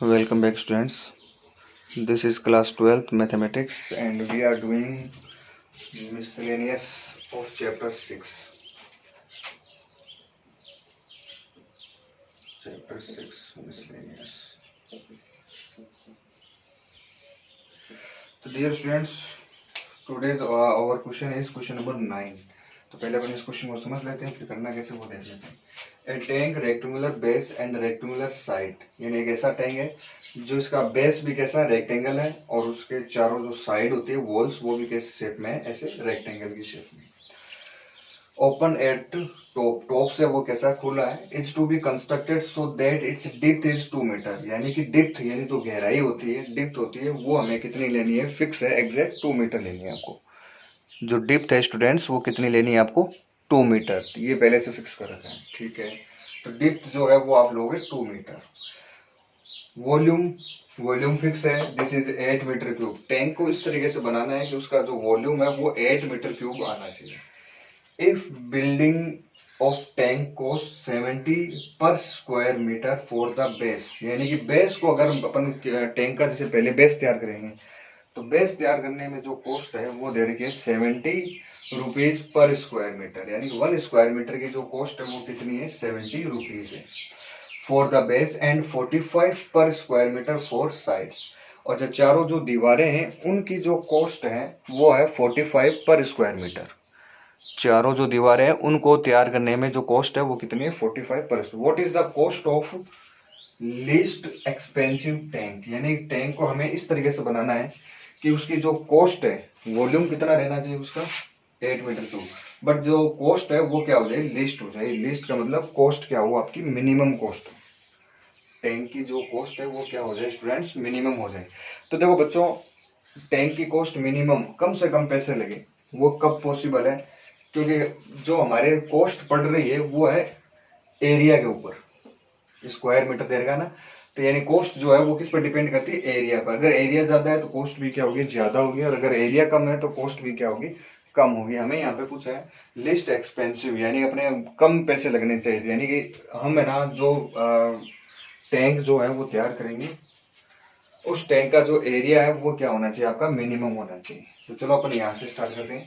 Welcome back, students. This is class 12th mathematics, and we are doing miscellaneous of chapter 6. Chapter 6 miscellaneous. So, dear students, today's our question is question number 9. तो पहले अपन इस question को समझ लेते हैं, फिर करना कैसे वो देख लेते हैं। A tank rectangular base and rectangular side, यानी एक ऐसा टैंक है जो इसका बेस भी कैसा रेक्टेंगल है और उसके चारों जो साइड होती है वॉल्स वो भी कैसे शेप में है, ऐसे रेक्टेंगल की शेप में। ओपन एट टॉप से वो कैसा खुला है। It's to be constructed so that its depth is 2 metre, यानी कि डिप्थ यानी जो गहराई होती है, डिप्थ होती है, वो हमें कितनी लेनी है, फिक्स है, एग्जैक्ट 2 मीटर लेनी है आपको। जो डिप्थ है स्टूडेंट्स वो कितनी लेनी है आपको, 2 मीटर। ये पहले से फिक्स कर रखा है, ठीक है। तो डिप्थ जो है वो आप लोगे 2 मीटर। वॉल्यूम फिक्स है, this is 8 metre cube. Tank को इस तरीके से बनाना है कि उसका जो वॉल्यूम है वो 8 मीटर क्यूब आना चाहिए। इफ बिल्डिंग ऑफ टैंक को 70 पर square metre for the base, यानी कि बेस को अगर अपन टैंक का जैसे पहले बेस तैयार करेंगे तो बेस तैयार करने में जो कॉस्ट है वो दे रखी है 70 रुपीज पर स्क्वायर मीटर, यानी 1 स्क्वायर मीटर की जो कॉस्ट है वो कितनी है, 70 रुपीज है फॉर द बेस एंड 45 पर स्क्वायर मीटर फॉर साइड्स। और जो चारों जो दीवारें हैं उनकी जो कॉस्ट है वो है 45 पर स्क्वायर मीटर। चारों जो दीवारें हैं उनको तैयार करने में जो कॉस्ट है वो कितनी है, 45 पर। What is the cost of least expensive tank, यानी टैंक को हमें इस तरीके से बनाना है कि उसकी जो कॉस्ट है, वॉल्यूम कितना रहना चाहिए उसका, 8 मीटर क्यूब, बट जो कॉस्ट है वो क्या हो जाए, लिस्ट हो जाए। लिस्ट का मतलब कॉस्ट क्या हो, आपकी मिनिमम कॉस्ट। टैंक की जो कॉस्ट है वो क्या हो जाए स्टूडेंट्स, मिनिमम हो जाए। तो देखो बच्चों, टैंक की कॉस्ट मिनिमम, कम से कम पैसे लगे, वो कब पॉसिबल है, क्योंकि जो हमारे कॉस्ट पड़ रही है वो है एरिया के ऊपर, स्क्वायर मीटर दे रखा ना। तो यानी कॉस्ट जो है वो किस पर डिपेंड करती है, एरिया पर। अगर एरिया ज्यादा है तो कॉस्ट भी क्या होगी, ज्यादा होगी, और अगर एरिया कम है तो कॉस्ट भी क्या होगी, कम होगी। हमें यहाँ पे पूछा है लिस्ट एक्सपेंसिव, यानी अपने कम पैसे लगने चाहिए, यानी कि हम है ना जो टैंक जो है वो तैयार करेंगे उस टैंक का जो एरिया है वो क्या होना चाहिए, आपका मिनिमम होना चाहिए। तो चलो अपन यहाँ से स्टार्ट करते हैं।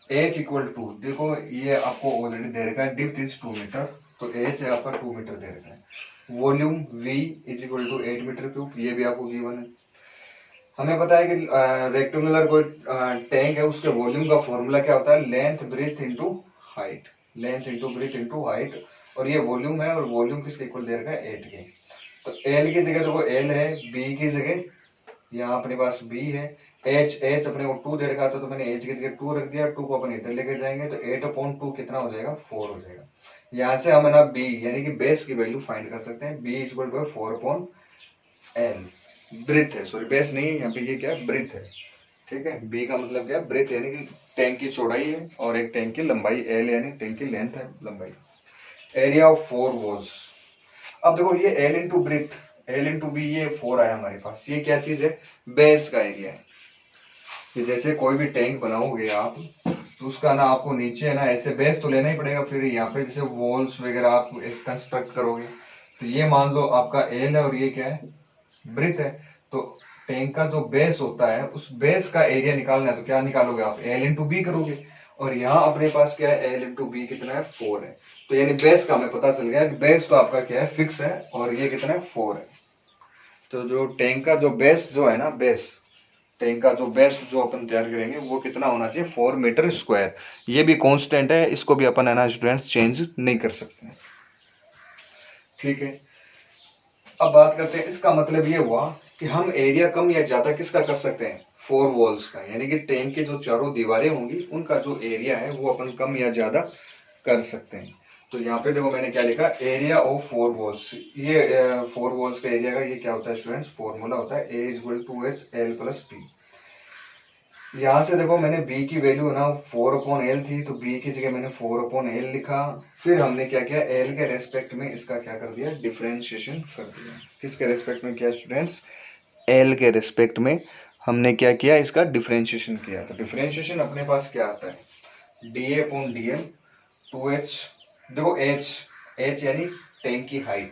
एच इक्वल टू, देखो ये आपको ऑलरेडी दे रखा है, डिप्थ इज 2 मीटर, तो एच है आपका 2 मीटर दे रखा है। Volume V is equal to 8 metre cube, ये भी आपको गिवन है। हमें पता है कि रेक्टेंगुलर कोई टैंक है उसके वॉल्यूम का फॉर्मूला क्या होता है, length breadth into height, length into breadth into height, और ये वॉल्यूम है, और वॉल्यूम किसके इक्वल दे रखा है, 8 के। तो L की जगह देखो L है, B की जगह यहाँ अपने पास B है, H अपने को 2 दे रखा था तो मैंने H की जगह 2 रख दिया, 2 को अपन इधर लेके जाएंगे तो 8/2 कितना हो जाएगा, 4 हो जाएगा। यहाँ से हम है ना B यानी कि बेस की वैल्यू फाइंड कर सकते हैं। B equal to 4/L, breadth है, सॉरी बेस नहीं है यहाँ पे, ये क्या है, ब्रिथ है, ठीक है। B का मतलब क्या है, ब्रिथ, यानी कि टैंक की चौड़ाई है, और एक टैंक की लंबाई L यानी टैंक की लेंथ है, लंबाई। एरिया ऑफ 4 वॉल्स, अब देखो ये L into breadth, L into B, ये 4 आया हमारे पास, ये क्या चीज है, बेस का एरिया है। कि जैसे कोई भी टैंक बनाओगे आप तो उसका ना आपको नीचे है ना ऐसे बेस तो लेना ही पड़ेगा, फिर यहाँ पे जैसे वॉल्स वगैरह आप कंस्ट्रक्ट करोगे, तो ये मान लो आपका एल है और ये क्या है, ब्रिथ है। तो टैंक का जो बेस होता है उस बेस का एरिया निकालना है, तो क्या निकालोगे आप, एल इंटू बी करोगे, और यहाँ अपने पास क्या है, एल इंटू बी कितना है, 4 है। तो यानी बेस का हमें पता चल गया कि बेस तो आपका क्या है, फिक्स है, और ये कितना है, 4 है। तो जो टैंक का जो बेस जो है ना, बेस, टैंक का जो बेस जो अपन तैयार करेंगे वो कितना होना चाहिए, 4 मीटर स्क्वायर। ये भी कांस्टेंट है, इसको भी अपन है ना स्टूडेंट्स चेंज नहीं कर सकते हैं, ठीक है। अब बात करते हैं, इसका मतलब ये हुआ कि हम एरिया कम या ज्यादा किसका कर सकते हैं, 4 वॉल्स का, यानी कि टैंक के जो चारों दीवारें होंगी उनका जो एरिया है वो अपन कम या ज्यादा कर सकते हैं। तो यहाँ पे देखो मैंने क्या लिखा, एरिया ऑफ 4 वॉल्स, ये 4 वॉल्स का एरिया का ये क्या होता है स्टूडेंट्स, फॉर्मूला होता है A equal to H L plus B. यहाँ से देखो मैंने b की वैल्यू ना 4/L थी, तो b की जगह मैंने 4/L लिखा। फिर हमने क्या किया, l के रेस्पेक्ट में इसका क्या कर दिया, डिफरेंशिएशन कर दिया। किसके रेस्पेक्ट में किया स्टूडेंट्स, l के रेस्पेक्ट में हमने क्या किया, इसका डिफरेंशिएशन किया। तो डिफरेंशिएशन अपने पास क्या आता है, dA/dL 2h। देखो h यानी टैंक की हाइट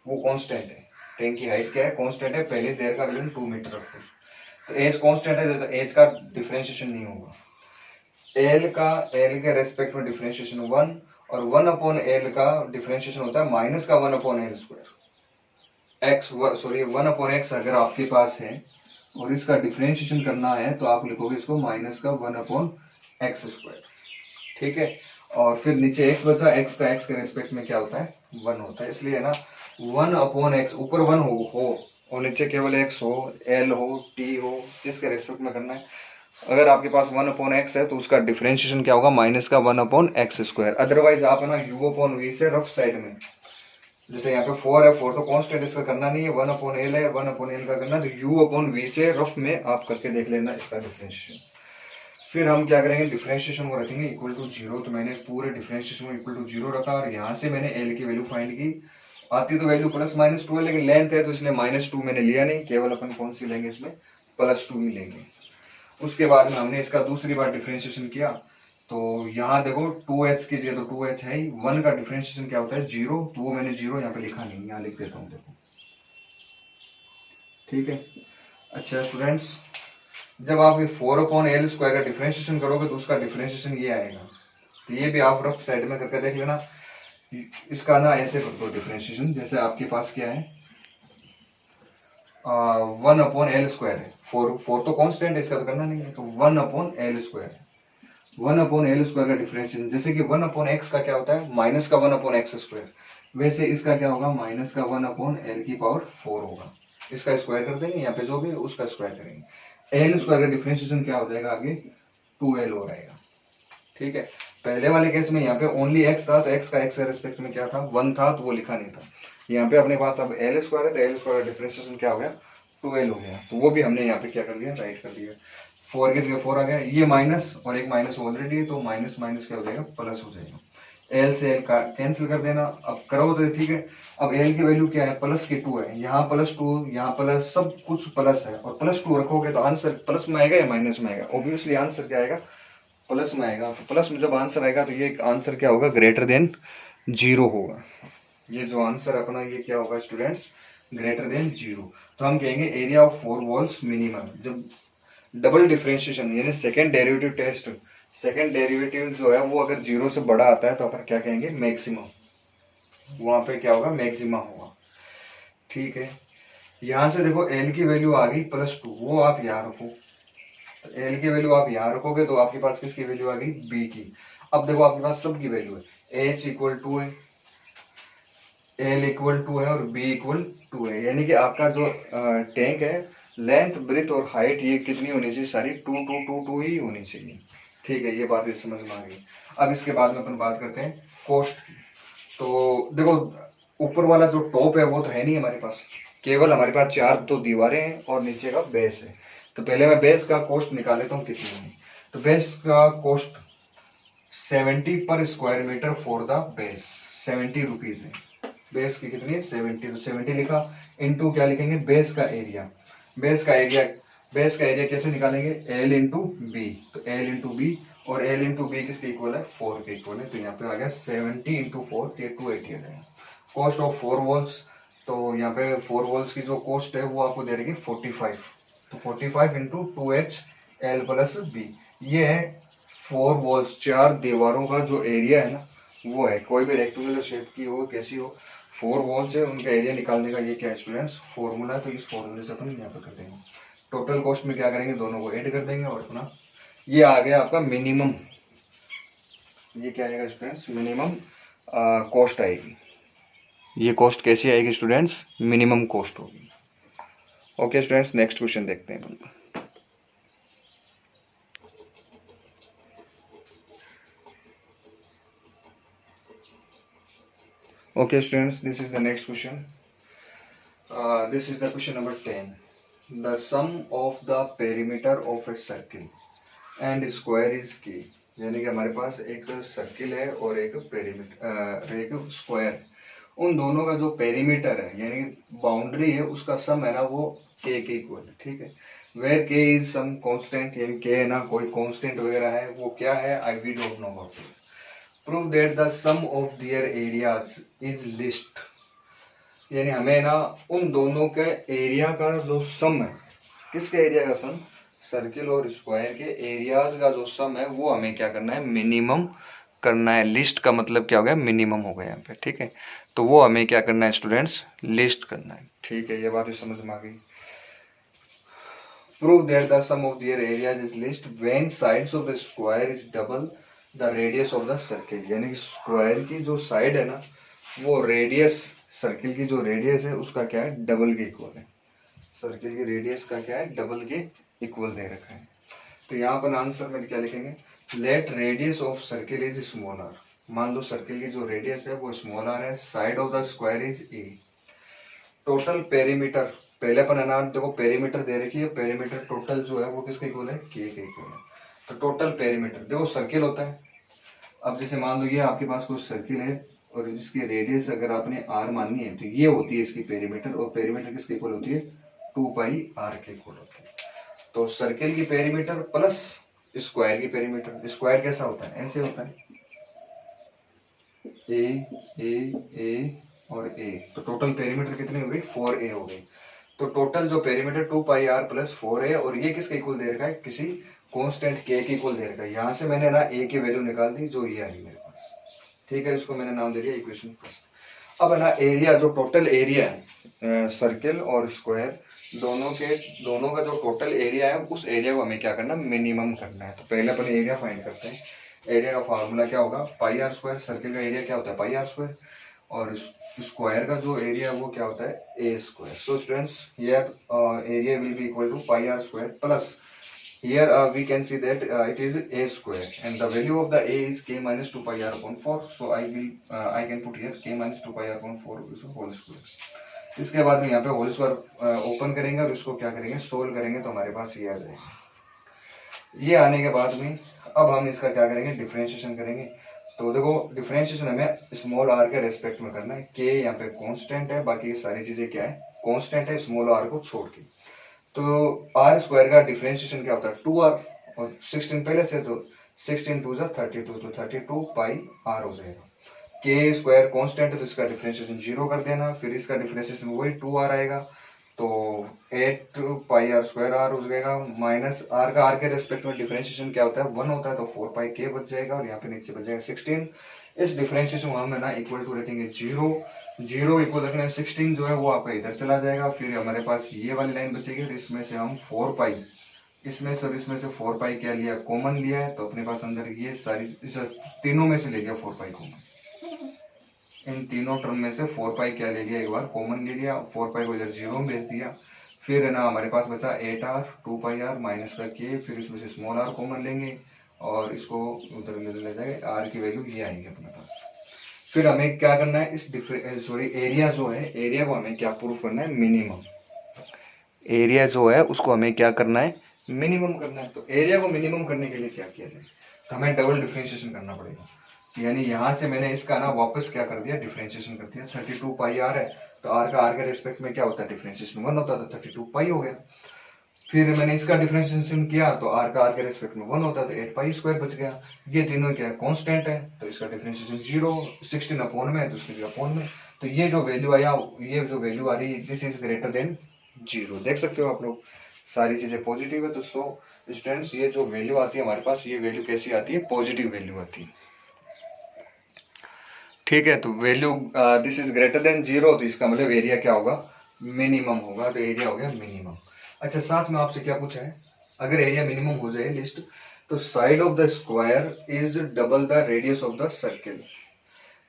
वो कांस्टेंट है, टैंक की हाइट क्या है, कांस्टेंट है, पहले देर का वैल्यू 2 मीटर रखो। तो एज कांस्टेंट है तो एज का डिफरेंशिएशन नहीं होगा। एल के रेस्पेक्ट में डिफरेंशिएशन 1, और 1/L का डिफरेंशिएशन होता है माइनस का 1/L²। सॉरी 1/x अगर आपके पास है और इसका डिफरेंशिएशन करना है तो आप लिखोगे इसको माइनस का 1/x²। ठीक है, और फिर नीचे x बचा, x का x के रेस्पेक्ट में क्या होता है, 1 होता है, इसलिए ना 1/x, ऊपर 1 हो और नीचे केवल x हो, l हो, t हो, जिसके रेस्पेक्ट में करना है। अगर आपके पास 1/x है तो उसका डिफरेंशिएशन क्या होगा, माइनस का 1/x²। अदरवाइज आप है ना u/v से रफ साइड में, जैसे यहाँ पे 4 है, 4 तो कांस्टेंट इसका करना नहीं है, 1/L है, 1/L का करना है, तो u/v से रफ में आप करके देख लेना इसका डिफरेंशिएशन। फिर हम क्या करेंगे, डिफरेंशिएशन को रखेंगे इक्वल टू 0। तो मैंने पूरे डिफरेंशिएशन को इक्वल टू 0 रखा और यहाँ से मैंने एल की वैल्यू फाइंड की। आती तो वैल्यू +-2 है, लेकिन लेंथ है तो इसलिए -2 मैंने लिया नहीं, केवल अपन कौन सी लेंगे इसमें, +2 ही लेंगे। उसके बाद में हमने इसका दूसरी बार डिफरेंशिएशन किया, तो यहाँ देखो 2h कीजिए तो 2h है ही, 1 का डिफरेंशिएशन क्या होता है 0, तो वो मैंने 0 यहाँ पे लिखा नहीं, यहाँ लिख देता हूँ, देखो ठीक है। अच्छा स्टूडेंट्स, जब आप ये 4/L² का डिफरेंशिएशन करोगे तो उसका डिफरेंशिएशन ये आएगा, तो ये भी आप रफ साइड में करके देख लेना। इसका ना ऐसे कर दो डिफरेंशिएशन, जैसे आपके पास क्या है 1/L² है, 4 तो कांस्टेंट है, इसका तो करना नहीं है, तो 1/L² है। 1/L² का डिफरेंशिएशन, जैसे कि 1/x का क्या होता है माइनस का 1/x², वैसे इसका क्या होगा माइनस का 1/L⁴ होगा। इसका स्क्वायर कर देंगे, यहाँ पे जो भी उसका स्क्वायर करेंगे। L² का डिफरेंशिएशन क्या हो जाएगा आगे 2L हो जाएगा। ठीक है, पहले वाले केस में यहाँ पे ओनली x था, तो x का x के रेस्पेक्ट में क्या था 1 था, तो वो लिखा नहीं था। यहाँ पे अपने पास अब L² है, तो L² का डिफरेंशिएशन क्या हो गया 2L हो गया, तो वो भी हमने यहाँ पे क्या कर लिया, राइट कर दिया। 4 के जगह 4 आ गया, ये माइनस और एक माइनस ऑलरेडी है, तो माइनस माइनस क्या हो जाएगा प्लस हो जाएगा। L से L कैंसिल कर देना, अब करो तो ठीक है। अब L की वैल्यू क्या है +2 है, यहाँ +2, यहाँ प्लस, सब कुछ प्लस है, और +2 रखोगे तो आंसर प्लस में आएगा या माइनस में आएगा, ऑब्वियसली आंसर क्या आएगा प्लस में आएगा। तो प्लस में जब आंसर आएगा तो ये आंसर क्या होगा >0 होगा। ये जो आंसर अपना ये क्या होगा स्टूडेंट्स >0। तो हम कहेंगे एरिया ऑफ 4 वॉल्स मिनिमम। जब डबल डिफरेंशिएशन यानी second derivative test, second derivative जो है वो अगर 0 से बड़ा आता है तो अपन क्या कहेंगे मैक्सिमम, वहां पे क्या होगा मैक्सिमा होगा। ठीक है, यहां से देखो L की वैल्यू आ गई +2, वो आप यहाँ रखो, तो L की वैल्यू आप यहाँ रखोगे तो आपके पास किसकी वैल्यू आ गई B की। अब देखो आपके पास सब की वैल्यू है, H = 2 है, L = 2 है और B = 2 है, यानी कि आपका जो टैंक है लेंथ ब्रेथ और हाइट ये कितनी होनी चाहिए, सारी 2 2 2 2 ही होनी चाहिए। ठीक है, ये बात भी समझ में आ गई। अब इसके बाद में अपन बात करते हैं कॉस्ट की। तो देखो ऊपर वाला जो टॉप है वो तो है नहीं हमारे पास, केवल हमारे पास 4 तो दीवारें हैं और नीचे का बेस है। तो पहले मैं बेस का कॉस्ट निकाल लेता हूँ कितनी है। तो बेस का कॉस्ट 70 पर square metre for the base, 70 rupees है। बेस की कितनी है 70, तो 70 लिखा, इनटू क्या लिखेंगे बेस का एरिया। बेस का एरिया कैसे निकालेंगे L × B, तो L × B, और L × B किसके इक्वल है 4 के इक्वल है, तो यहाँ पे आ गया 70 × 4, ये 280 आ जाएगा। कॉस्ट ऑफ 4 वॉल्स, तो यहाँ पे 4 वॉल्स की जो कॉस्ट है वो आपको दे रही है 45, तो 45 × 2H L + B, ये है 4 वॉल्स, 4 दीवारों का जो एरिया है ना वो है। कोई भी रेक्टेंगुलर शेप की हो कैसी हो, 4 वॉल्स है, उनका एरिया निकालने का ये क्या है स्टूडेंट्स फॉर्मूला है। तो इस फॉर्मूले से अपन यहाँ पे कर देंगे, टोटल कॉस्ट में क्या करेंगे दोनों को ऐड कर देंगे और अपना ये आ गया आपका मिनिमम। ये क्या आएगा स्टूडेंट्स मिनिमम कॉस्ट आएगी। ये कॉस्ट कैसी आएगी स्टूडेंट्स मिनिमम कॉस्ट होगी। ओके स्टूडेंट्स, नेक्स्ट क्वेश्चन देखते हैं अपन। Okay students, this is the next question. This is the question number 10. The sum of the perimeter of a circle and square is k. यानी कि हमारे पास एक circle है और एक पेरीमीटर एक स्क्वायर, उन दोनों का जो पेरीमीटर है यानी कि बाउंड्री है उसका सम है ना वो k के इक्वल है। ठीक है, where k is some constant, यानी k है ना कोई कांस्टेंट वगैरह है, वो क्या है I we don't know about it. Prove that the sum of their areas is least. यानी हमें ना उन दोनों के एरिया का जो सम है, किसके एरिया का सम, सर्किल और स्क्वायर के एरियाज का जो सम है वो हमें क्या करना है, मिनिमम करना है। लिस्ट का मतलब क्या हो गया, मिनिमम हो गया यहाँ पे, ठीक है। तो वो हमें क्या करना है स्टूडेंट्स, लिस्ट करना है, ठीक है। ये बात भी समझ में आ गई। Prove that the sum of their areas is least when sides of the square is double the radius of the circle. यानी कि स्क्वायर की जो साइड है ना, वो रेडियस, सर्किल की जो रेडियस है उसका क्या है, डबल के इक्वल है। सर्किल की रेडियस का क्या है, डबल के इक्वल दे रखा है। तो यहाँ पर आंसर में क्या लिखेंगे, let radius of circle is small r. मान लो सर्किल की जो रेडियस है वो स्मॉल आर है, side of the square is a. Total perimeter, पहले अपन है ना, देखो पेरीमीटर दे रखी है, पेरीमीटर टोटल जो है वो किसके इक्वल है, के इक्वल है। तो टोटल पेरीमीटर देखो सर्किल होता है। अब जैसे मान लो ये आपके पास कोई सर्किल है और जिसकी रेडियस अगर आपने आर माननी है तो ये होती है इसकी पेरीमीटर, और पेरीमीटर किसके इक्वल होती है, 2 पाई आर के इक्वल होती है। तो सर्किल की पेरीमीटर प्लस स्क्वायर की पेरीमीटर, स्क्वायर कैसा होता है, ऐसे होता है, ए और ए। तो टोटल पेरीमीटर कितनी हो गई, 4a हो गई। तो टोटल जो perimeter 2 pi are plus 4a, और ये किसके इक्वल दे रखा है, किसी कांस्टेंट के इक्वल दे रखा है। यहाँ से मैंने ना a की वैल्यू निकाल दी जो ये आई मेरे पास, ठीक है। इसको मैंने नाम दे दिया इक्वेशन फर्स्ट। अब है ना एरिया, जो टोटल एरिया है सर्किल और स्क्वायर दोनों का जो टोटल एरिया है उस एरिया को हमें क्या करना, मिनिमम करना है। तो पहले अपन एरिया फाइंड करते हैं। एरिया का फार्मूला क्या होगा, पाई आर स्क्वायर। सर्किल का एरिया क्या होता है, पाई आर स्क्वायर, और स्क्वायर का जो एरिया वो क्या होता है, a square. So students here area will be equal to pi r square plus here we can see that it is a square and the value of the a is k minus 2 pi r upon 4. So I can put here k minus 2 pi r upon 4 is whole square. इसके बाद में यहाँ पे whole square open करेंगे और इसको क्या करेंगे, सोल्व करेंगे, तो हमारे पास ये आ जाएगा। ये आने के बाद में अब हम इसका क्या करेंगे, डिफरेंशिएशन करेंगे। तो देखो डिफरेंशिएशन हमें स्मॉल आर के रेस्पेक्ट में करना है। के यहाँ पे कांस्टेंट है, बाकी सारी चीजें क्या है, कांस्टेंट है स्मॉल आर को छोड़ के। तो आर स्क्वायर का डिफरेंशिएशन क्या होता है, 2r, और 16 पहले से, तो 16 2 32, तो 32 पाई आर हो जाएगा। के स्क्वायर कांस्टेंट है तो इसका डिफरेंशिएशन 0 कर देना, फिर इसका डिफरेंशिएशन वही 2r आएगा, तो 8 पाई आर स्क्वायर आर हो जाएगा, माइनस आर का आर के रेस्पेक्ट में डिफरेंशिएशन क्या होता है, 1 होता है, तो 4 पाई के बच जाएगा, और यहाँ पे नीचे बच जाएगा 16। इस डिफरेंशिएशन को हम है ना इक्वल टू रखेंगे 0 इक्वल रखना है 16 जो है वो आपका इधर चला जाएगा। फिर हमारे पास ये वाली लाइन बचेगी, इसमें से हम 4 पाई, इसमें से और इसमें से 4 पाई क्या लिया, कॉमन लिया है, तो अपने पास अंदर ये सारी इस तीनों में से ले लिया 4 पाई कॉमन। इन तीनों टर्म में से 4 पाई क्या ले लिया, एक बार कॉमन ले लिया, 4 पाई को इधर 0 में भेज दिया। फिर है ना हमारे पास बचा 8r 2 पाई आर माइनस का के, फिर इसमें से स्मॉल आर कॉमन लेंगे और इसको उधर ले जाएंगे, आर की वैल्यू ये आएगी अपने पास। फिर हमें क्या करना है, इस एरिया जो है, एरिया को हमें क्या प्रूफ करना है, मिनिमम। एरिया जो है उसको हमें क्या करना है, मिनिमम करना है। तो एरिया को मिनिमम करने के लिए क्या किया जाए, तो हमें डबल डिफरेंशिएशन करना पड़ेगा। यानी यहाँ से मैंने इसका ना वापस क्या कर दिया, डिफरेंशिएशन कर दिया। 32 पाई आर है, तो आर का आर के रेस्पेक्ट में क्या होता है, डिफरेंशिएशन 1 होता है, तो 32 पाई हो गया। फिर मैंने इसका डिफरेंशिएशन किया, तो आर का आर के रेस्पेक्ट में 1 होता है, तो 8 पाई स्क्वायर बच गया। ये तीनों क्या है, कांस्टेंट है, तो इसका डिफरेंशिएशन 0, 16 अपॉन में है तो इसके अपॉन में। तो ये जो वैल्यू आया, ये जो वैल्यू आ रही है, दिस इज ग्रेटर देन 0। देख सकते हो आप लोग, सारी चीजें पॉजिटिव है। तो सो स्टूडेंट्स ये जो वैल्यू आती है हमारे पास, ये वैल्यू कैसी आती है, पॉजिटिव वैल्यू आती है, ठीक है। तो value this is greater than 0, तो इसका मतलब एरिया क्या होगा, मिनिमम होगा, तो एरिया हो गया मिनिमम। अच्छा, साथ में आपसे क्या पूछा है, अगर एरिया मिनिमम हो जाए लिस्ट, तो side of the square is double the radius of the circle.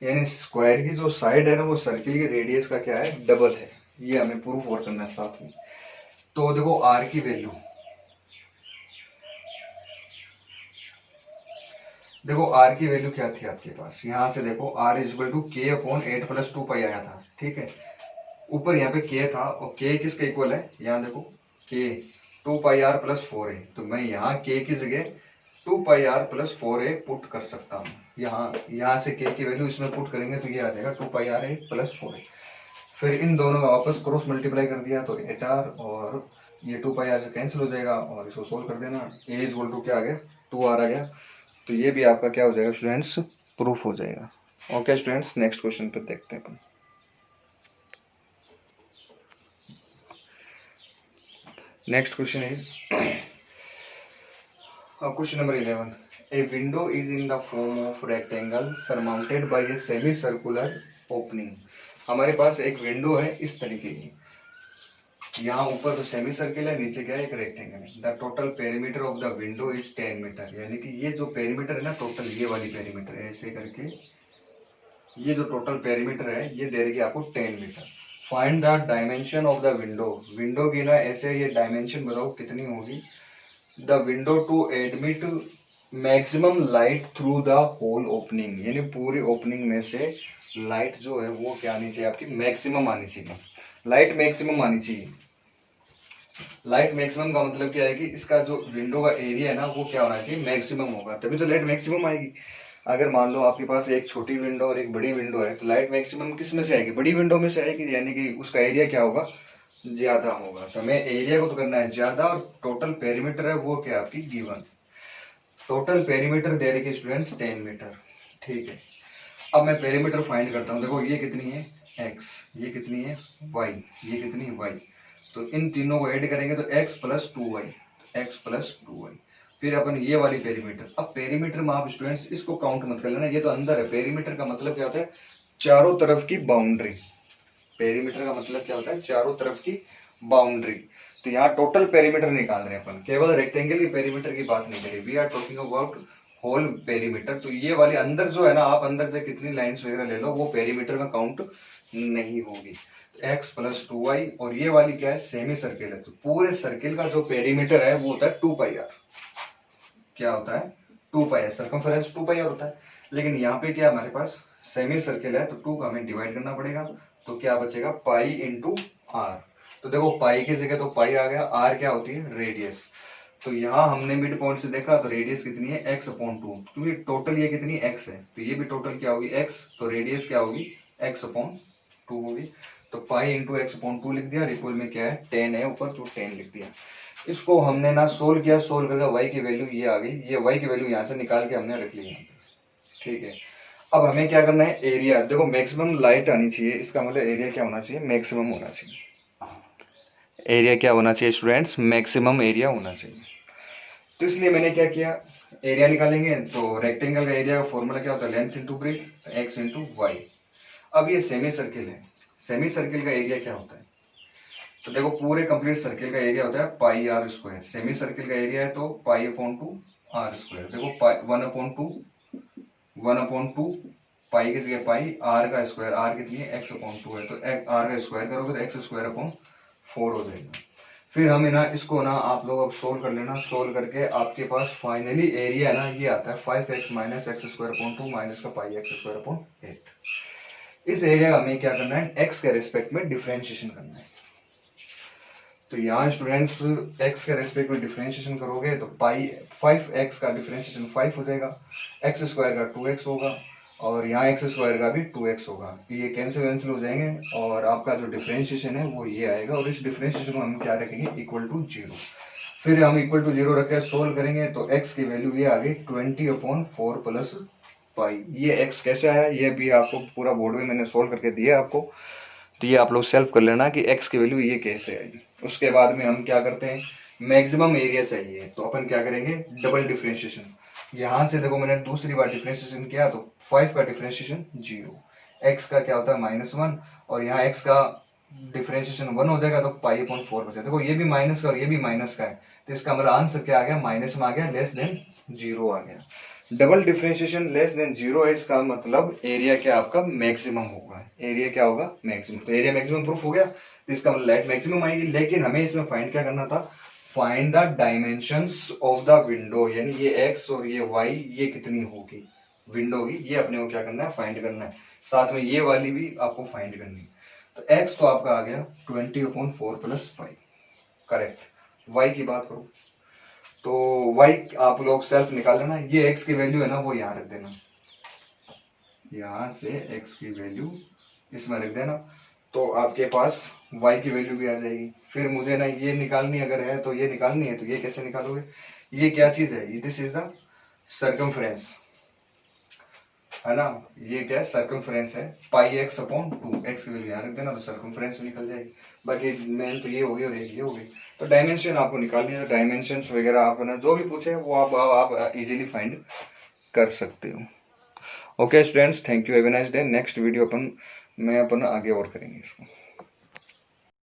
यानी स्क्वायर की जो साइड है ना, वो सर्किल की रेडियस का क्या है, डबल है। ये हमें प्रूफ और करना है साथ में। तो देखो आर की वैल्यू, देखो आर की वैल्यू क्या थी आपके पास, यहां से देखो आर इज इक्वल टू के अपॉन 8 प्लस 2 पाई आया था, ठीक है। ऊपर यहाँ पे के था, और के किसके इक्वल है, यहाँ देखो के 2 पाई आर प्लस 4a, तो मैं यहाँ के की जगह 2 पाई आर प्लस 4a पुट कर सकता हूँ। यहाँ से के की वैल्यू इसमें पुट करेंगे तो ये आ जाएगा 2 पाई आर प्लस 4a। फिर इन दोनों का वापस क्रॉस मल्टीप्लाई कर दिया, तो 8r और ये 2 पाई आर से कैंसिल हो जाएगा, और इसको सोल्व कर देना, a इज इक्वल टू क्या आ गया, 2r आ गया। तो ये भी आपका क्या हो जाएगा स्टूडेंट्स, प्रूफ हो जाएगा। ओके स्टूडेंट्स, नेक्स्ट क्वेश्चन पे देखते हैं अपन। Next question is question number 11. A window is in the form of rectangle surmounted by a semicircular opening. हमारे पास एक विंडो है इस तरीके की, यहाँ ऊपर तो सेमी सर्किल है, नीचे क्या है, एक रेक्टेंगल है. The total perimeter of the window is 10 metre. यानी कि ये जो पेरीमीटर है ना, टोटल ये वाली पेरीमीटर है, ऐसे करके ये जो टोटल पेरीमीटर है ये दे रही है आपको 10 metre. Find the dimension of the window. Window की ना ऐसे ये डायमेंशन बताओ कितनी होगी. The window to admit maximum light through the whole opening. यानी पूरी ओपनिंग में से लाइट जो है वो क्या आनी चाहिए आपकी, मैक्सिमम आनी चाहिए. लाइट मैक्सिमम आनी चाहिए. लाइट मैक्सिमम का मतलब क्या है कि इसका जो विंडो का एरिया है ना वो क्या होना चाहिए, मैक्सिमम होगा, तभी तो लाइट मैक्सिमम आएगी. अगर मान लो आपके पास एक छोटी विंडो और एक बड़ी विंडो है तो लाइट मैक्सिमम किस में से आएगी, बड़ी विंडो में से आएगी. यानी कि उसका एरिया क्या होगा, ज्यादा होगा. तो हमें एरिया को तो करना है ज्यादा, और टोटल पेरीमीटर है वो क्या आपकी गिवन. टोटल पेरीमीटर दे रही है स्टूडेंट्स 10 मीटर. ठीक है, अब मैं पेरीमीटर फाइंड करता हूँ. देखो ये कितनी है x, ये कितनी है y, ये कितनी है y. तो इन तीनों को ऐड करेंगे तो x plus 2y, x plus 2y. फिर अपन ये वाली पेरीमीटर. अब पेरीमीटर में आप स्टूडेंट्स इसको काउंट मत कर लेना, ये तो अंदर है. पेरीमीटर का मतलब क्या होता है, चारों तरफ की बाउंड्री. पेरीमीटर का मतलब क्या होता है, चारों तरफ की बाउंड्री. तो यहाँ टोटल पेरीमीटर निकाल रहे हैं अपन, केवल रेक्टेंगल की पेरीमीटर की बात नहीं करें. We are talking about whole perimeter. तो ये वाली अंदर जो है ना, आप अंदर से कितनी लाइंस वगैरह ले लो वो पेरीमीटर में काउंट नहीं होगी. x प्लस 2y, और ये वाली क्या है, सेमी सर्किल है. तो पूरे सर्किल का जो पेरीमीटर है वो होता है 2πr. क्या होता है, 2πr. सर्कमफेरेंस 2πr होता है. लेकिन यहाँ पे क्या हमारे पास सेमी सर्किल है तो 2 का हमें डिवाइड करना पड़ेगा. तो क्या बचेगा, पाई इंटू आर. तो देखो पाई की जगह तो पाई आ गया, आर क्या होती है, रेडियस. तो यहाँ हमने मिड पॉइंट से देखा तो रेडियस कितनी है, x/2. क्योंकि टोटल ये कितनी x है तो ये भी टोटल क्या होगी x. तो रेडियस क्या होगी, x/2 होगी. तो पाई इंटू x/2 लिख दिया. इक्वल में क्या है, 10 है ऊपर, तो 10 लिख दिया. इसको हमने ना सोल्व किया, सोल्व करके y की वैल्यू ये आ गई. ये y की वैल्यू यहाँ से निकाल के हमने रख ली यहाँ पे. ठीक है, अब हमें क्या करना है, एरिया. देखो मैक्सिमम लाइट आनी चाहिए, इसका मतलब एरिया क्या होना चाहिए, मैक्सिमम होना चाहिए. एरिया क्या होना चाहिए स्टूडेंट्स, मैक्सिमम एरिया होना चाहिए. तो इसलिए मैंने क्या किया, एरिया निकालेंगे. तो रेक्टेंगल का एरिया का फॉर्मूला क्या होता है, length into breadth, x into y. अब ये सेमी सर्किल है, सेमी सर्किल का एरिया क्या होता है. तो देखो पूरे कंप्लीट सर्किल का एरिया होता है pi r square. Semi circle का एरिया है तो पाई/2 आर स्क्वायर. देखो 1/2 पाई की जगह पाई, आर का स्क्वायर, आर कितनी है, x/2 है. तो आर का स्क्वायर करोगे तो x²/4 हो जाएगा. फिर हमें ना इसको ना आप लोग अब सोल्व कर लेना. सोल्व करके आपके पास फाइनली एरिया है ना ये आता है 5x माइनस x²/2 माइनस का पाई x²/8. इस एरिया का हमें क्या करना है, x के रेस्पेक्ट में डिफरेंशिएशन करना है. तो यहाँ स्टूडेंट्स x के रेस्पेक्ट में डिफरेंशिएशन करोगे तो पाई 5x का डिफरेंशिएशन 5 हो जाएगा, x² का 2x होगा, और यहाँ x² का भी 2x होगा. ये कैंसिल हो जाएंगे और आपका जो डिफरेंशिएशन है वो ये आएगा. और इस डिफरेंशिएशन को हम क्या रखेंगे, इक्वल टू 0. फिर हम इक्वल टू 0 रख के सोल्व करेंगे तो x की वैल्यू ये आ गई 20/4 प्लस पाई. ये x कैसे आया ये भी आपको पूरा बोर्ड में मैंने सोल्व करके दिया आपको. तो ये आप लोग सेल्फ कर लेना कि x की वैल्यू ये कैसे आई. उसके बाद में हम क्या करते हैं, मैक्सिमम एरिया चाहिए तो अपन क्या करेंगे, डबल डिफरेंशिएशन. यहाँ से देखो मैंने दूसरी बार डिफरेंशिएशन किया तो 5 का डिफरेंशिएशन 0, x का क्या होता है -1, और यहाँ x का डिफरेंशिएशन 1 हो जाएगा तो पाई/4 बचा. देखो ये भी माइनस का और ये भी माइनस का है, तो इसका मतलब आंसर क्या आ गया, माइनस में आ गया, लेस देन 0 आ गया. डबल डिफरेंशिएशन लेस देन 0 है, इसका मतलब एरिया क्या आपका मैक्सिमम होगा. एरिया क्या होगा, मैक्सिमम. तो एरिया मैक्सिमम प्रूफ हो गया, तो इसका मतलब लाइट मैक्सिमम आएगी. लेकिन हमें इसमें फाइंड क्या करना था, find the dimensions of the window. यानी ये x और ये y ये कितनी होगी विंडो की, ये अपने को क्या करना है, फाइंड करना है. साथ में ये वाली भी आपको फाइंड करनी है. तो x तो आपका आ गया 20/4 प्लस 5, करेक्ट. y की बात करो तो y आप लोग सेल्फ निकाल लेना. ये x की वैल्यू है ना वो यहाँ रख देना, यहाँ से x की वैल्यू इसमें रख देना. तो आपके पास y की वैल्यू भी आ जाएगी. फिर मुझे ना ये निकालनी अगर है तो ये निकालनी है, तो ये कैसे निकालोगे, ये क्या चीज है, दिस इज द सर्कमफ्रेंस. है ना। ये क्या है, सर्कमफ्रेंस है, पाई एक्स अपॉन 2, एक्स की वैल्यू यहाँ रख देना तो सर्कमफ्रेंस भी निकल जाएगी। बाकी मेन तो ये हो गई और एक ये हो गई। तो डायमेंशन आपको निकालनी है, तो डायमेंशंस वगैरह आपने जो भी पूछे वो आप इजीली फाइंड कर सकते हो। Okay students, thank you, have a nice day. Next video अपन आगे और करेंगे इसको।